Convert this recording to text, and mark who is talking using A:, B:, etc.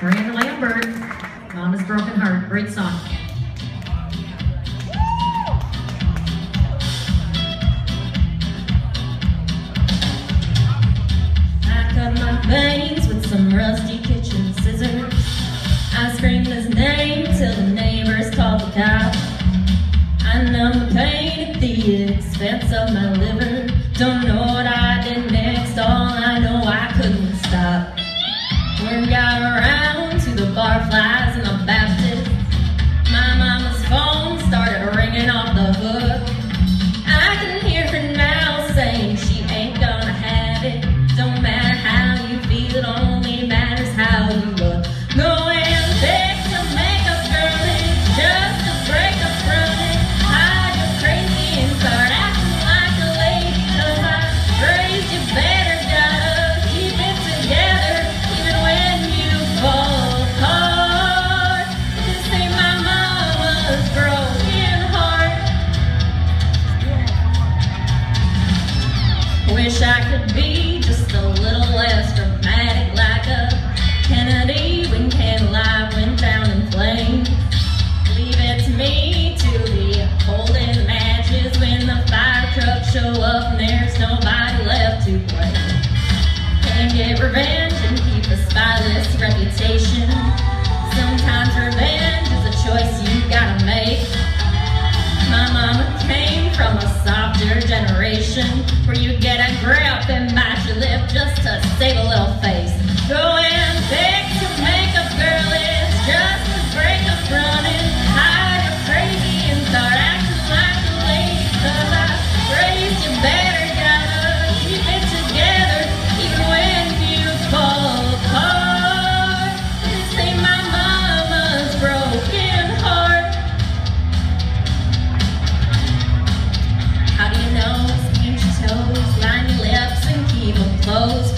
A: Miranda Lambert, Mama's Broken Heart. Great song.
B: I cut my veins with some rusty kitchen scissors. I screamed his name till the neighbors called the cops. I numb the pain at the expense of my liver. Don't know what I did next, all I know I couldn't stop. Word got around to the barflies and the Baptist. My mama's phone started ringing off the hook. I can hear her now saying she ain't gonna have it. Don't matter how you feel, it only matters how you look. Going back to make a girl is just to break up from it. I get crazy and start acting like a lady. 'Cause I raised you better, gotta keep it together even when you fall apart. This ain't my mama's broken heart. Wish I could be just a little less dramatic, like a Kennedy when candlelight went down in flames. Leave it to me to be holding matches when the fire trucks show up and there's nobody left to blame. Can't get revenge and keep a spotless reputation. Sometimes revenge is a choice you gotta make. My mama came from a softer generation where you get a grip and bite your lip just to save a little face. Going back to make a girl is just to break up running. I get crazy and start acting like a lady. 'Cause I raised you better, gotta keep it together even when you fall apart. This ain't my mama's broken heart. How do you know? Pinch your toes, line your lips and keep them closed.